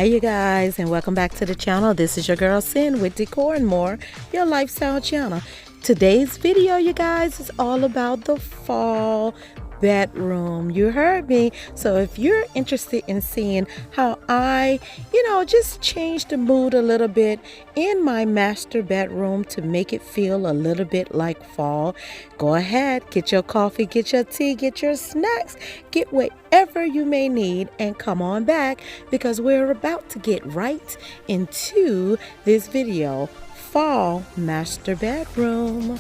Hey you guys, and welcome back to the channel. This is your girl Sin with Decor and More, your lifestyle channel. Today's video, you guys, is all about the fall bedroom. You heard me. So if you're interested in seeing how I, just change the mood a little bit in my master bedroom to make it feel a little bit like fall, go ahead, get your coffee, get your tea, get your snacks, get whatever you may need, and come on back because we're about to get right into this video. Fall master bedroom.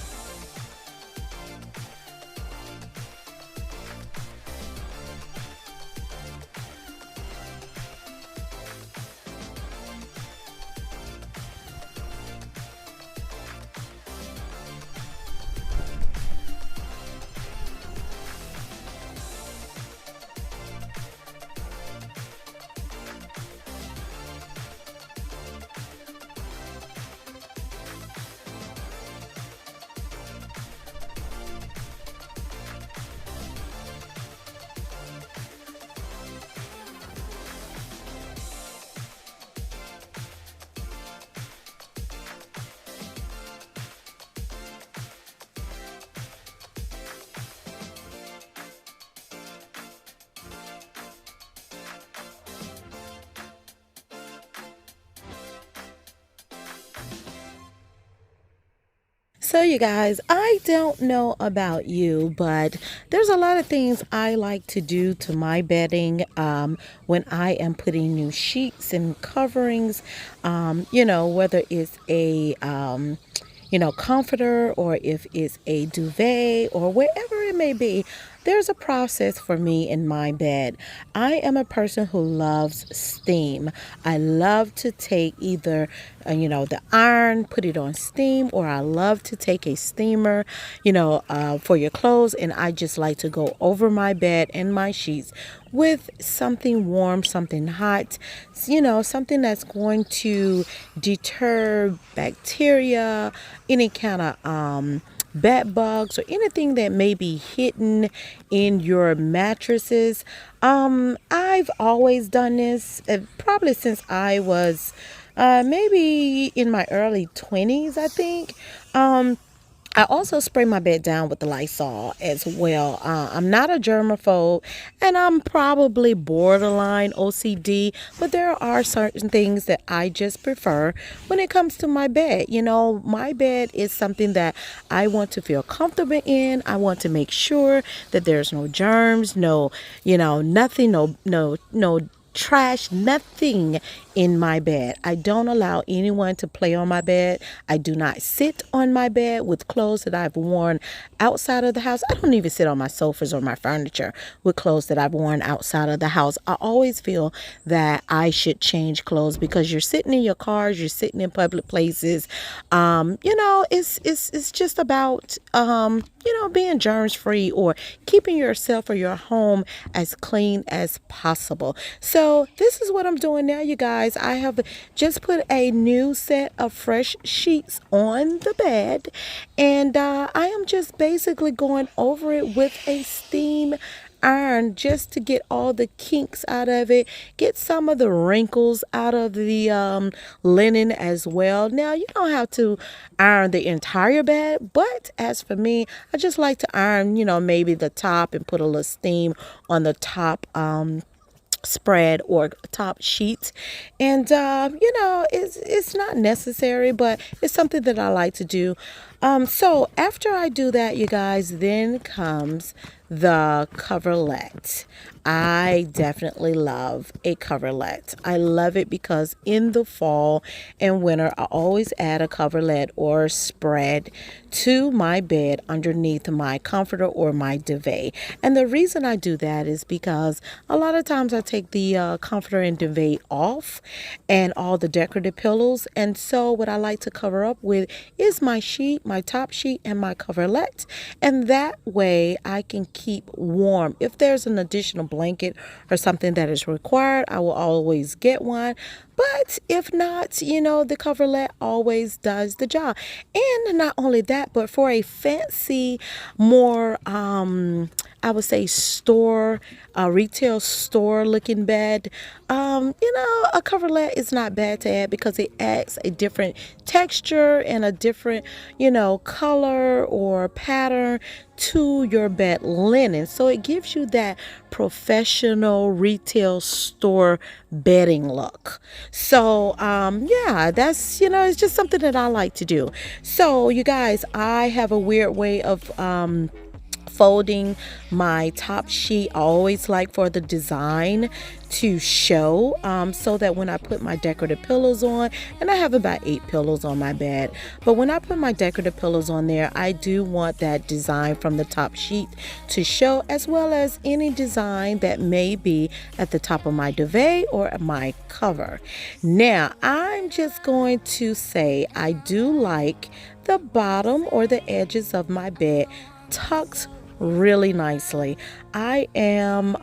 So you guys, I don't know about you, but there's a lot of things I like to do to my bedding when I am putting new sheets and coverings, whether it's a comforter or if it's a duvet or wherever it may be. There's a process for me in my bed. I am a person who loves steam. I love to take either, the iron, put it on steam, or I love to take a steamer, for your clothes. And I just like to go over my bed and my sheets with something warm, something hot, something that's going to deter bacteria, any kind of bed bugs or anything that may be hidden in your mattresses. I've always done this probably since I was maybe in my early 20s, I think. I also spray my bed down with the Lysol as well. I'm not a germaphobe, and I'm probably borderline OCD, but there are certain things that I just prefer when it comes to my bed. My bed is something that I want to feel comfortable in. I want to make sure that there's no germs, nothing, no trash, nothing in my bed. I don't allow anyone to play on my bed. I do not sit on my bed with clothes that I've worn outside of the house. I don't even sit on my sofas or my furniture with clothes that I've worn outside of the house. I always feel that I should change clothes because you're sitting in your cars, you're sitting in public places. It's just about being germs free or keeping yourself or your home as clean as possible. So this is what I'm doing now, you guys. I have just put a new set of fresh sheets on the bed, and I am just basically going over it with a steam iron just to get all the kinks out of it, get some of the wrinkles out of the linen as well. Now, you don't have to iron the entire bed, but as for me, I just like to iron, maybe the top and put a little steam on the top spread or top sheet. And it's not necessary, but it's something that I like to do. So after I do that, you guys, then comes the coverlet. I definitely love a coverlet. I love it because in the fall and winter, I always add a coverlet or spread to my bed underneath my comforter or my duvet. And the reason I do that is because a lot of times I take the comforter and duvet off and all the decorative pillows. And so what I like to cover up with is my sheet, my top sheet, and my coverlet. And that way I can keep warm. If there's an additional blanket or something that is required, I will always get one. But if not, the coverlet always does the job. And not only that, but for a fancy, more, I would say retail store looking bed, a coverlet is not bad to add because it adds a different texture and a different, color or pattern to your bed linen. So it gives you that professional retail store bedding look. So, yeah, that's, it's just something that I like to do. So, you guys, I have a weird way of, folding my top sheet. I always like for the design to show, so that when I put my decorative pillows on, and I have about 8 pillows on my bed, but when I put my decorative pillows on there, I do want that design from the top sheet to show, as well as any design that may be at the top of my duvet or my cover. Now, I'm just going to say I do like the bottom or the edges of my bed tucked really nicely. I am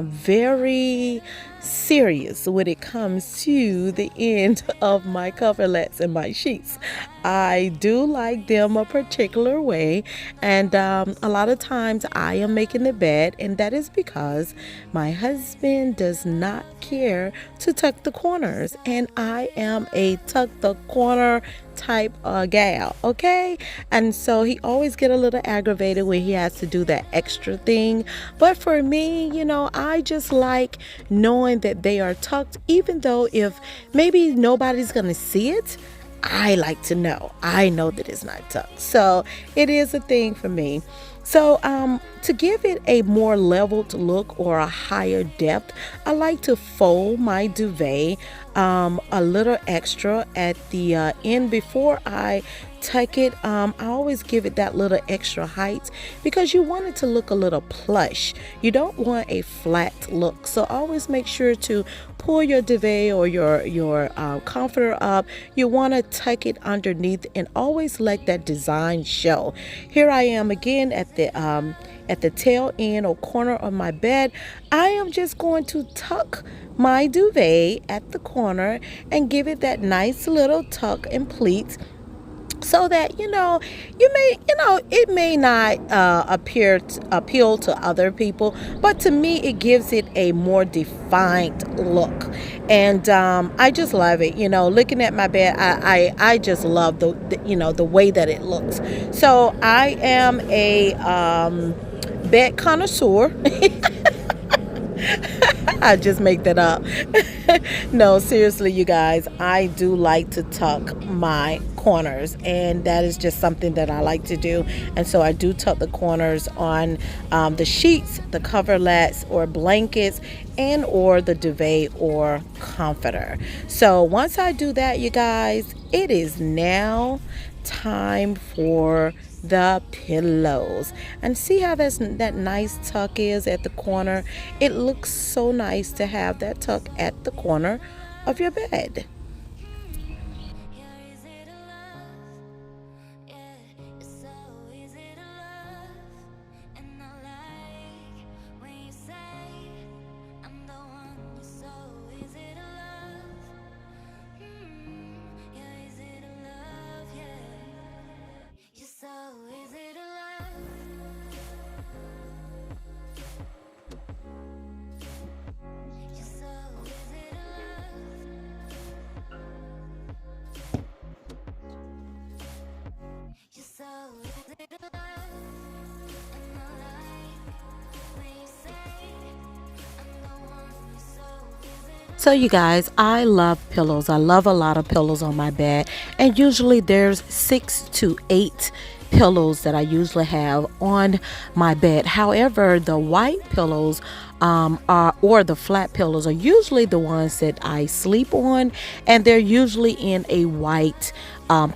very serious when it comes to the end of my coverlets and my sheets. I do like them a particular way, and a lot of times I am making the bed, and that is because my husband does not care to tuck the corners, and I am a tuck the corner type gal, okay? And so he always get a little aggravated when he has to do that extra thing. But for me, I just like knowing that they are tucked, even though if maybe nobody's gonna see it, I like to know. I know that it's not tucked. So it is a thing for me. So to give it a more leveled look or a higher depth, I like to fold my duvet a little extra at the end before I tuck it. I always give it that little extra height because you want it to look a little plush. You don't want a flat look. So always make sure to pull your duvet or your comforter up. You want to tuck it underneath and always let that design show. Here I am again at the tail end or corner of my bed. I am just going to tuck my duvet at the corner and give it that nice little tuck and pleat, so that it may not appeal to other people, but to me it gives it a more defined look. And I just love it. Looking at my bed, I just love the way that it looks. So I am a bed connoisseur. I just make that up. No, seriously, you guys, I do like to tuck my corners, and that is just something that I like to do. And so I do tuck the corners on the sheets, the coverlets or blankets, and or the duvet or comforter. So once I do that, you guys, it is now time for the pillows. And see how that nice tuck is at the corner. It looks so nice to have that tuck at the corner of your bed. So you guys, I love pillows. I love a lot of pillows on my bed, and usually there's 6 to 8 pillows that I usually have on my bed. However, the white pillows or the flat pillows are usually the ones that I sleep on, and they're usually in a white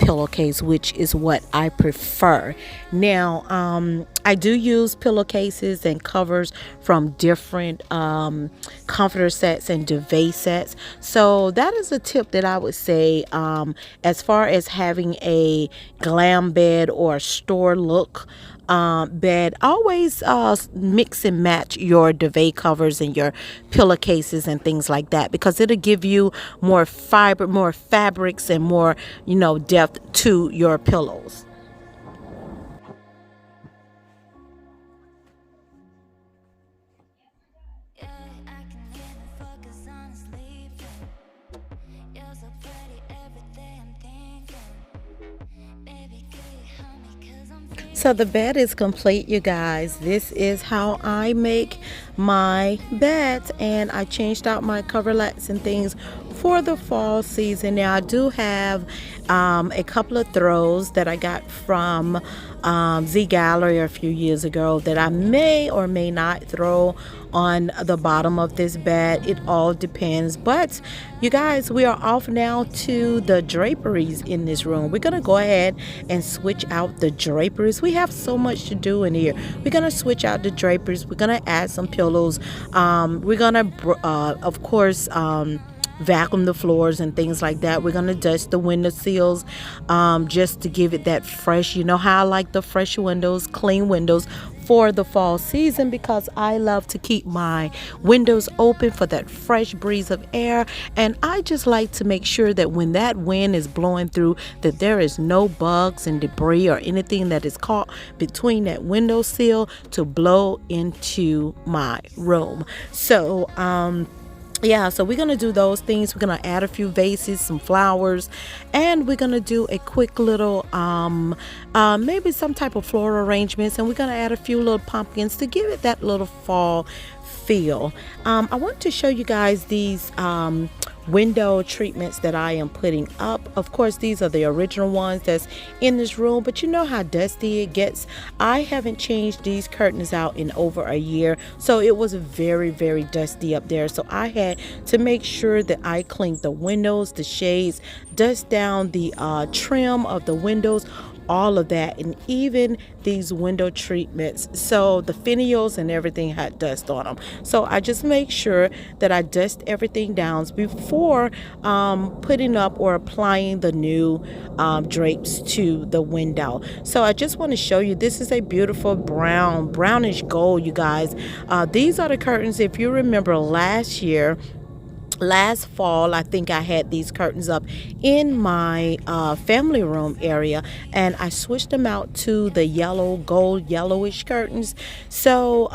pillowcase, which is what I prefer. Now, I do use pillowcases and covers from different comforter sets and duvet sets. So that is a tip that I would say, as far as having a glam bed or a store look bed. Always mix and match your duvet covers and your pillowcases and things like that, because it'll give you more fiber, more fabrics, and more, depth to your pillows. So the bed is complete, you guys. This is how I make my bed, and I changed out my coverlets and things for the fall season. Now I do have a couple of throws that I got from Z Gallery a few years ago that I may or may not throw on the bottom of this bed. It all depends. But you guys, we are off now to the draperies in this room. We're gonna go ahead and switch out the draperies. We have so much to do in here. We're gonna switch out the draperies. We're gonna add some pillows. We're gonna of course vacuum the floors and things like that. We're gonna dust the window sills, just to give it that fresh, you know how I like the fresh windows, clean windows for the fall season, because I love to keep my windows open for that fresh breeze of air. And I just like to make sure that when that wind is blowing through, that there is no bugs and debris or anything that is caught between that window sill to blow into my room. So yeah, so we're gonna do those things. We're gonna add a few vases, some flowers, and we're gonna do a quick little maybe some type of floral arrangements, and we're gonna add a few little pumpkins to give it that little fall feel. I want to show you guys these window treatments that I am putting up. Of course, these are the original ones that's in this room, but you know how dusty it gets. I haven't changed these curtains out in over a year, so it was very, very dusty up there. So I had to make sure that I cleaned the windows, the shades, dust down the trim of the windows, all of that, and even these window treatments. So the finials and everything had dust on them. So I just make sure that I dust everything down before putting up or applying the new drapes to the window. So I just want to show you, this is a beautiful brownish gold, you guys. These are the curtains. If you remember last fall, I think I had these curtains up in my family room area, and I switched them out to the gold yellowish curtains. So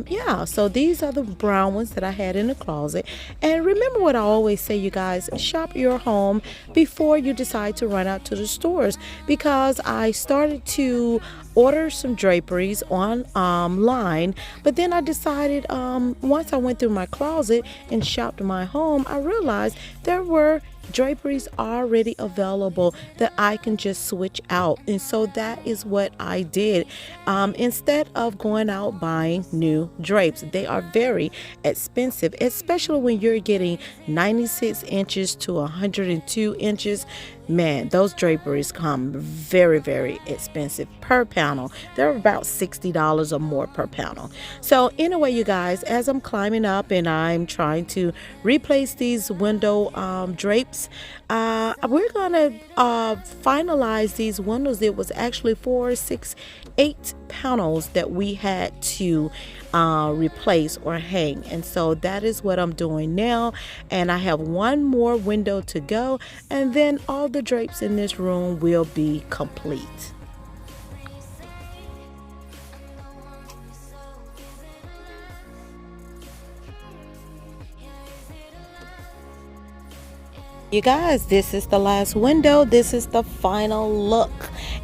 yeah, so these are the brown ones that I had in the closet. And remember what I always say, you guys, shop your home before you decide to run out to the stores, because I started to order some draperies online, but then I decided, once I went through my closet and shopped my home, I realized there were draperies already available that I can just switch out. And so that is what I did. Instead of going out buying new drapes, they are very expensive, especially when you're getting 96 inches to 102 inches. Man, those draperies come very, very expensive per panel. They're about $60 or more per panel. So anyway, you guys, as I'm climbing up and I'm trying to replace these window drapes, we're gonna finalize these windows. It was actually 4, 6, 8 panels that we had to replace or hang, and so that is what I'm doing now. And I have one more window to go, and then all the drapes in this room will be complete. You guys, this is the last window. This is the final look,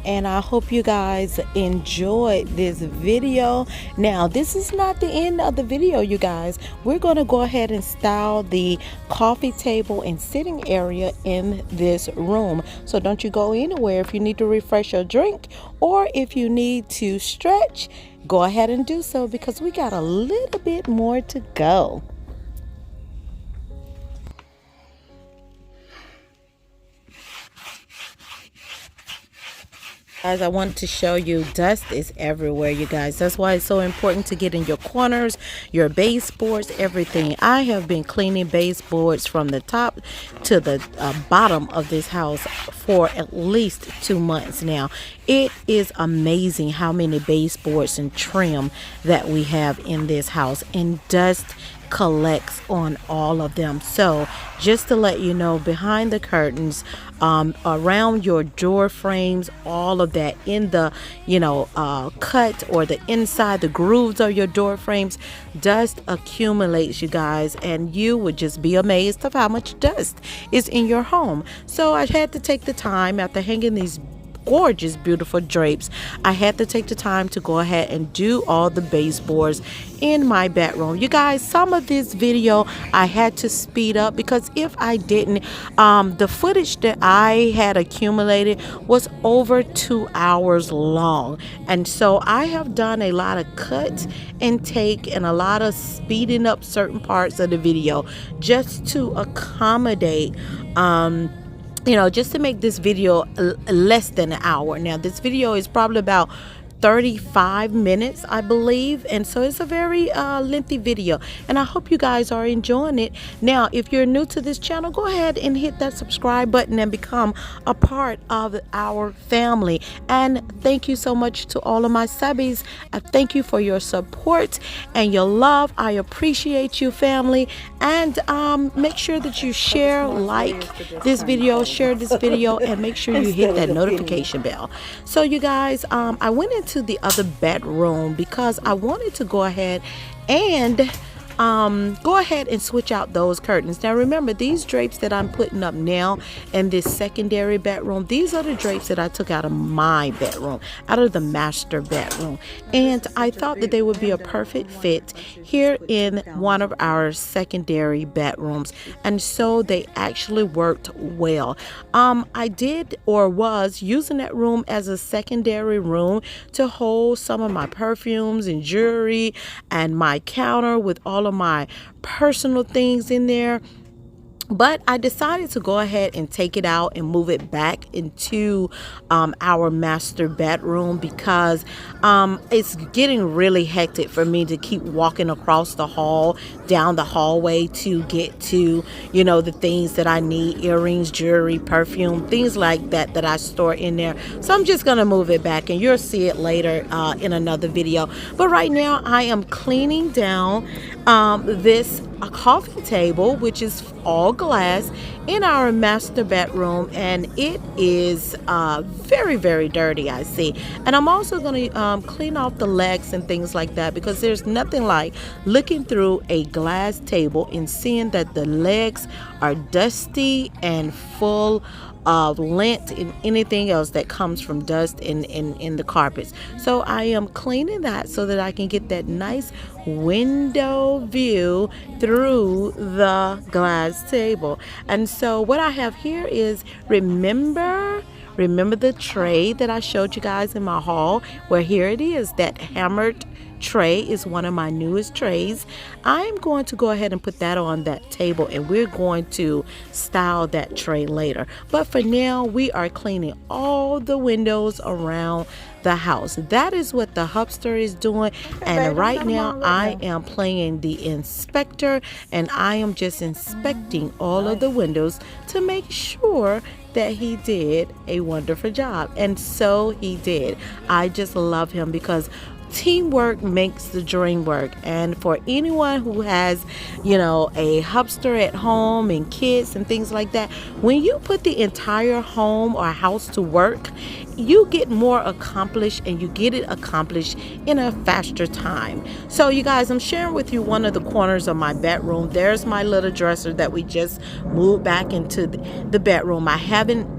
and I hope you guys enjoyed this video. Now, this is not the end of the video, you guys. We're going to go ahead and style the coffee table and sitting area in this room. So don't you go anywhere. If you need to refresh your drink or if you need to stretch, go ahead and do so, because we got a little bit more to go. Guys, I want to show you dust is everywhere, you guys. That's why it's so important to get in your corners, your baseboards, everything. I have been cleaning baseboards from the top to the bottom of this house for at least 2 months now. It is amazing how many baseboards and trim that we have in this house, and dust collects on all of them. So just to let you know, behind the curtains, around your door frames, all of that in the cut or the inside the grooves of your door frames, dust accumulates, you guys, and you would just be amazed of how much dust is in your home. So I had to take the time, after hanging these gorgeous beautiful drapes, I had to take the time to go ahead and do all the baseboards in my bedroom. You guys, some of this video I had to speed up because if I didn't, the footage that I had accumulated was over 2 hours long, and so I have done a lot of cut and take and a lot of speeding up certain parts of the video just to accommodate just to make this video less than an hour. Now this video is probably about 35 minutes, I believe, and so it's a very lengthy video, and I hope you guys are enjoying it. Now if you're new to this channel, go ahead and hit that subscribe button and become a part of our family. And thank you so much to all of my subbies. I thank you for your support and your love. I appreciate you, family, and make sure that you share, like this video, share this video, and make sure you hit that notification bell. So you guys, I went into the other bedroom because I wanted to go ahead and switch out those curtains. Now remember, these drapes that I'm putting up now in this secondary bedroom, these are the drapes that I took out of my bedroom, out of the master bedroom, and I thought that they would be a perfect fit here in one of our secondary bedrooms, and so they actually worked well. I did or was using that room as a secondary room to hold some of my perfumes and jewelry and my counter with all of my personal things in there. But I decided to go ahead and take it out and move it back into our master bedroom because it's getting really hectic for me to keep walking across the hall, down the hallway to get to, the things that I need, earrings, jewelry, perfume, things like that that I store in there. So I'm just going to move it back, and you'll see it later in another video. But right now I am cleaning down this coffee table, which is all glass, in our master bedroom, and it is very, very dirty, I see. And I'm also going to clean off the legs and things like that, because there's nothing like looking through a glass table and seeing that the legs are dusty and full of lint and anything else that comes from dust in the carpets. So I am cleaning that so that I can get that nice window view through the glass table. And so what I have here is, remember the tray that I showed you guys in my haul? Well, here it is. That hammered tray is one of my newest trays. I'm going to go ahead and put that on that table, and we're going to style that tray later. But for now, we are cleaning all the windows around the house. That is what the hubster is doing. And right now I am playing the inspector, and I am just inspecting all of the windows to make sure that he did a wonderful job. And so he did. I just love him because teamwork makes the dream work. And for anyone who has, a hubster at home and kids and things like that, when you put the entire home or house to work, you get more accomplished, and you get it accomplished in a faster time. So you guys, I'm sharing with you one of the corners of my bedroom. There's my little dresser that we just moved back into the bedroom. I haven't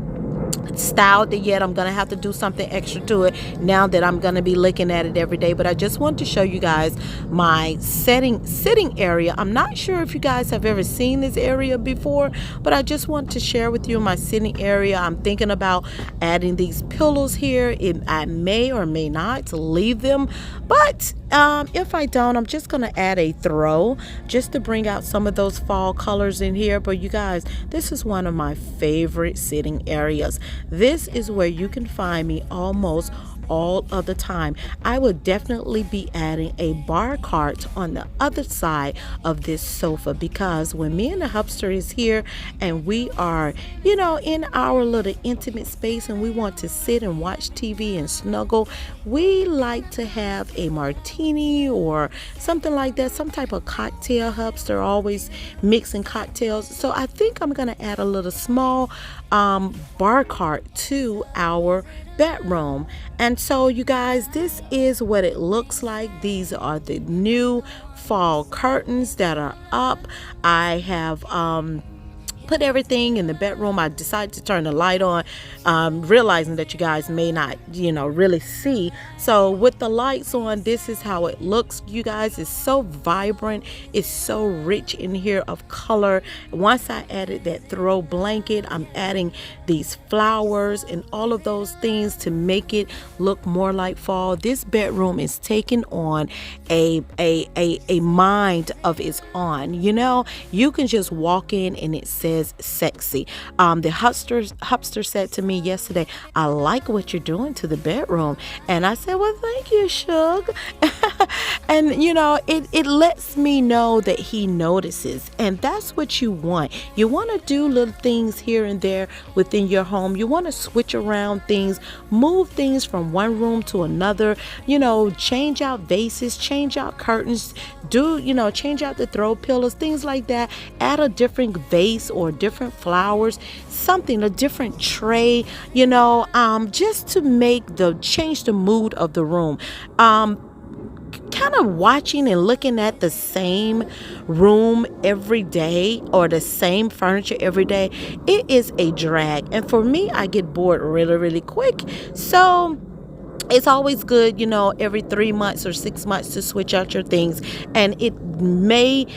styled it yet. I'm gonna have to do something extra to it now that I'm gonna be looking at it every day. But I just want to show you guys my sitting area. I'm not sure if you guys have ever seen this area before, but I just want to share with you my sitting area. I'm thinking about adding these pillows here. I may or may not leave them, but if I don't, I'm just gonna add a throw just to bring out some of those fall colors in here. But you guys, this is one of my favorite sitting areas. This is where you can find me almost all of the time. I will definitely be adding a bar cart on the other side of this sofa, because when me and the hubster is here and we are, in our little intimate space and we want to sit and watch TV and snuggle, we like to have a martini or something like that, some type of cocktail. Hubster always mixing cocktails. So I think I'm going to add a little small bar cart to our bedroom. And so you guys, this is what it looks like. These are the new fall curtains that are up. I have put everything in the bedroom. I decided to turn the light on, realizing that you guys may not, really see. So with the lights on, this is how it looks, you guys. It's so vibrant. It's so rich in here of color. Once I added that throw blanket, I'm adding these flowers and all of those things to make it look more like fall. This bedroom is taking on a mind of its own. You can just walk in and it says sexy. The hubster said to me yesterday, I like what you're doing to the bedroom. And I said, well, thank you, Shug. And it lets me know that he notices, and that's what you want. You want to do little things here and there within your home. You want to switch around things, move things from one room to another, change out vases, change out curtains, change out the throw pillows, things like that. Add a different vase or different flowers, something, a different tray, just to change the mood of the room. Kind of watching and looking at the same room every day or the same furniture every day, it is a drag. And for me, I get bored really, really quick. So it's always good, every 3 months or 6 months to switch out your things. And it may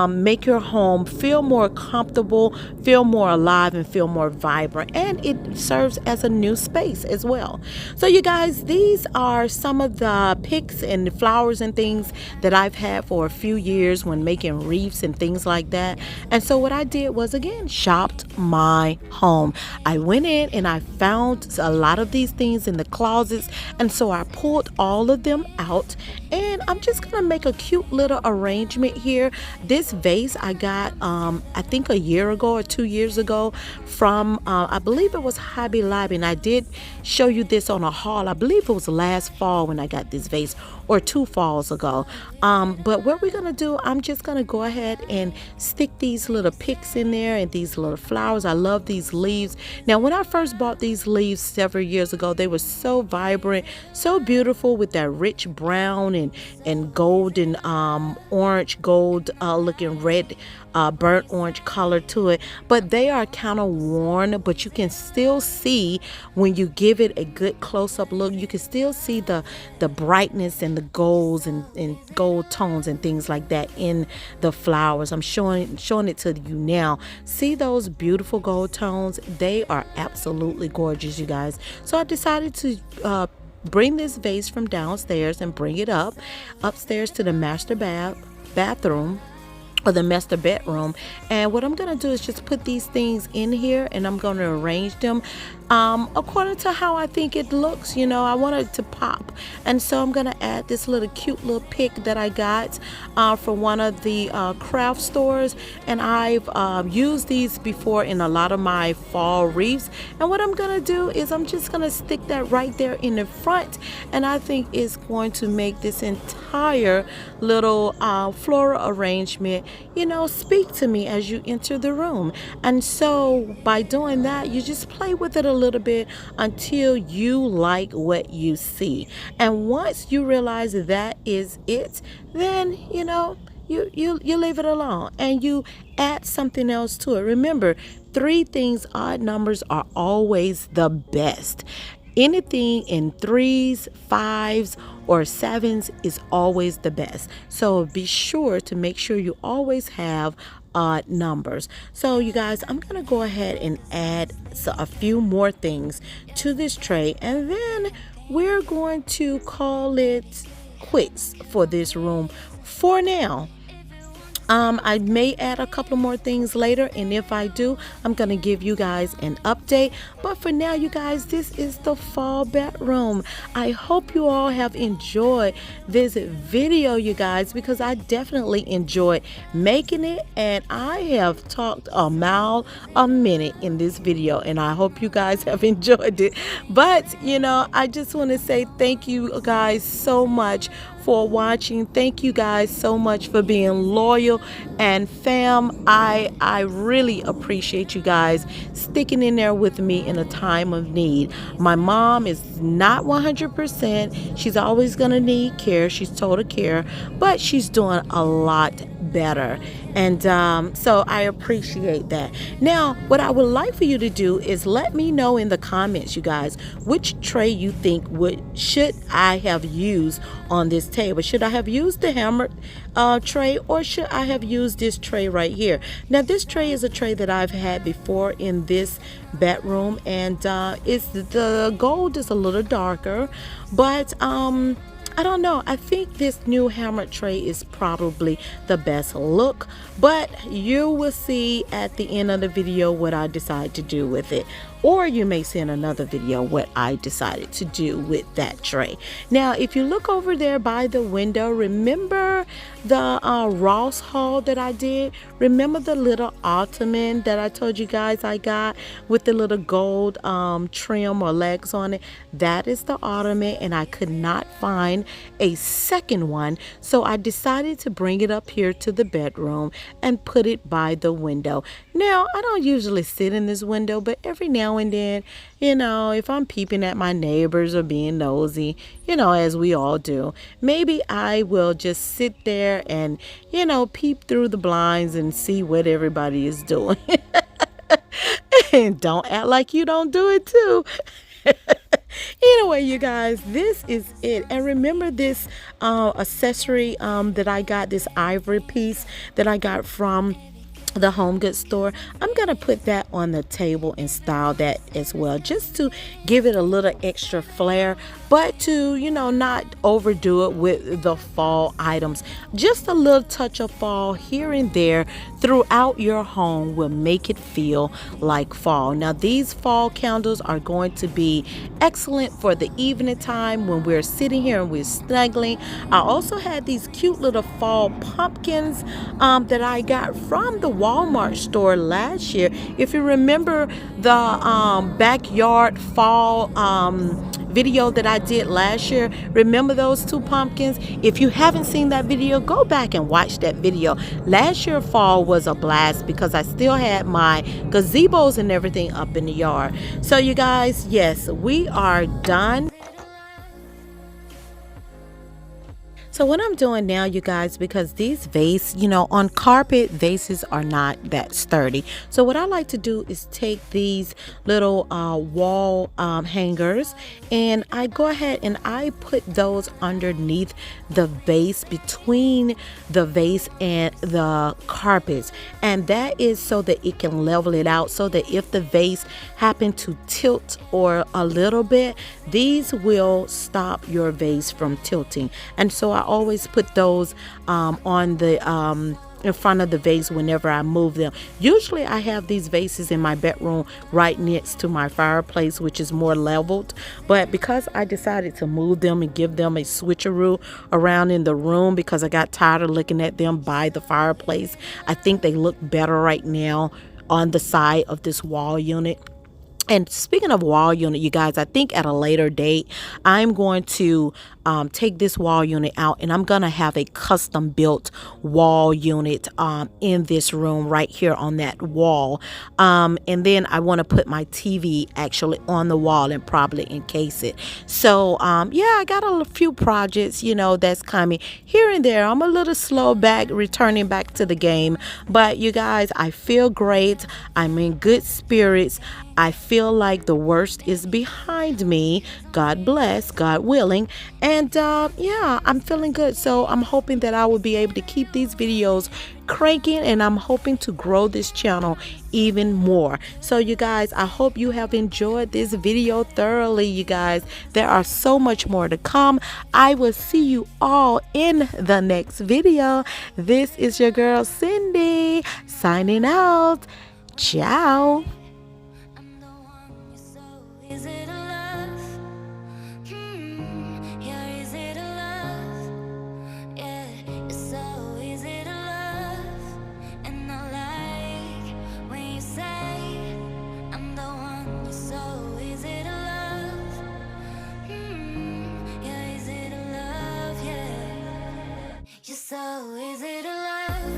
make your home feel more comfortable, feel more alive, and feel more vibrant. And it serves as a new space as well. So you guys, these are some of the pics and flowers and things that I've had for a few years when making wreaths and things like that. And so what I did was, again, shopped my home. I went in and I found a lot of these things in the closets. And so I pulled all of them out, and I'm just going to make a cute little arrangement here. This vase I got, I think a year ago or 2 years ago from, I believe it was Hobby Lobby. And I did show you this on a haul. I believe it was last fall when I got this vase, or 2 falls ago. But what we're going to do, I'm just going to go ahead and stick these little picks in there and these little flowers. I love these leaves. Now, when I first bought these leaves several years ago, they were so vibrant, so beautiful with that rich brown and golden orange, gold looking red, burnt orange color to it. But they are kind of worn, but you can still see when you give it a good close-up look, you can still see the brightness and the golds and gold tones and things like that in the flowers. I'm showing it to you now. See those beautiful gold tones? They are absolutely gorgeous, you guys. So I decided to bring this vase from downstairs and bring it upstairs to the master bathroom or the master bedroom. And what I'm going to do is just put these things in here, and I'm going to arrange them according to how I think it looks. I want it to pop. And so I'm going to add this little cute little pick that I got from one of the craft stores. And I've used these before in a lot of my fall wreaths. And what I'm going to do is I'm just going to stick that right there in the front. And I think it's going to make this entire little floral arrangement, speak to me as you enter the room. And so by doing that, you just play with it a little bit until you like what you see. And once you realize that is it, then you leave it alone and you add something else to it. Remember, 3 things, odd numbers are always the best. Anything in 3s, 5s, or 7s is always the best. So be sure to make sure you always have odd numbers. So you guys, I'm gonna go ahead and add a few more things to this tray, and then we're going to call it quits for this room for now. I may add a couple more things later, and if I do, I'm going to give you guys an update. But for now, you guys, this is the fall bedroom. I hope you all have enjoyed this video, you guys, because I definitely enjoyed making it, and I have talked a mile a minute in this video, and I hope you guys have enjoyed it. But I just want to say thank you guys so much for watching. Thank you guys so much for being loyal and fam. I really appreciate you guys sticking in there with me in a time of need. My mom is not 100%. She's always gonna need care. She's total care, but she's doing a lot better, and so I appreciate that. Now what I would like for you to do is let me know in the comments, you guys, which tray you think should I have used on this table. Should I have used the hammered tray, or should I have used this tray right here? Now this tray is a tray that I've had before in this bedroom, and it's the gold is a little darker, but I don't know. I think this new hammered tray is probably the best look, but you will see at the end of the video what I decide to do with it. Or you may see in another video what I decided to do with that tray. Now, if you look over there by the window, remember the Ross haul that I did? Remember the little ottoman that I told you guys I got with the little gold trim or legs on it? That is the ottoman, and I could not find a second one, so I decided to bring it up here to the bedroom and put it by the window. Now, I don't usually sit in this window, but every now and then, if I'm peeping at my neighbors or being nosy, as we all do, maybe I will just sit there and, peep through the blinds and see what everybody is doing. And don't act like you don't do it too. Anyway, you guys, this is it. And remember this accessory that I got, this ivory piece that I got from the home goods store. I'm gonna put that on the table and style that as well, just to give it a little extra flair, but to not overdo it with the fall items. Just a little touch of fall here and there throughout your home will make it feel like fall. Now these fall candles are going to be excellent for the evening time when we're sitting here and we're snuggling. I also had these cute little fall pumpkins that I got from the Walmart store last year. If you remember the backyard fall video that I did last year, remember those two pumpkins? If you haven't seen that video, go back and watch that video. Last year fall was a blast because I still had my gazebos and everything up in the yard. So you guys, yes, we are done. So what I'm doing now, you guys, because these vases, on carpet, vases are not that sturdy. So what I like to do is take these little wall hangers, and I go ahead and I put those underneath the vase, between the vase and the carpets. And that is so that it can level it out, so that if the vase happen to tilt or a little bit, these will stop your vase from tilting. And so I always put those on the in front of the vase whenever I move them. Usually I have these vases in my bedroom right next to my fireplace, which is more leveled, but because I decided to move them and give them a switcheroo around in the room because I got tired of looking at them by the fireplace, I think they look better right now on the side of this wall unit. And speaking of wall unit, you guys, I think at a later date, I'm going to take this wall unit out, and I'm going to have a custom built wall unit in this room right here on that wall. And then I want to put my TV actually on the wall and probably encase it. So, yeah, I got a few projects, that's coming here and there. I'm a little slow returning back to the game. But you guys, I feel great. I'm in good spirits. I feel like the worst is behind me. God bless, God willing. And yeah, I'm feeling good. So I'm hoping that I will be able to keep these videos cranking, and I'm hoping to grow this channel even more. So you guys, I hope you have enjoyed this video thoroughly. You guys, there are so much more to come. I will see you all in the next video. This is your girl Cindy signing out. Ciao. Is it a love? Yeah, is it a love? Yeah, so is it a love? And I like when you say I'm the one. So is it a love? Yeah, is it a love? Yeah, so is it a love?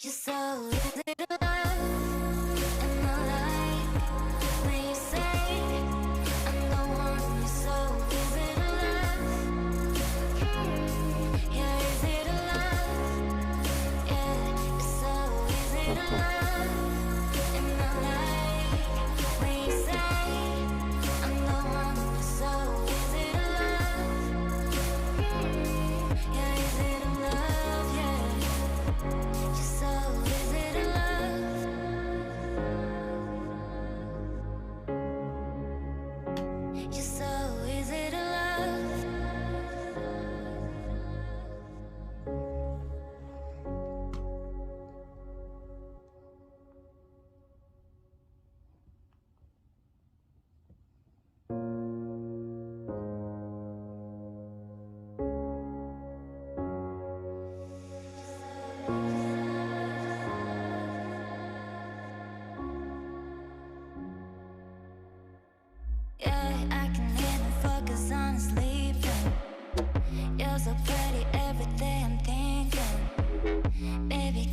So is it a love? And I like when you say I'm the one. So is it a love? Yeah, is it a love? Yeah, so is it a love? And I like when you say I'm the one. So is it a love? Yeah, is it a love? Yeah. So is it a love? So is it a love? Yeah, I can even focus on sleeping. You're so pretty, every day I'm thinking, baby,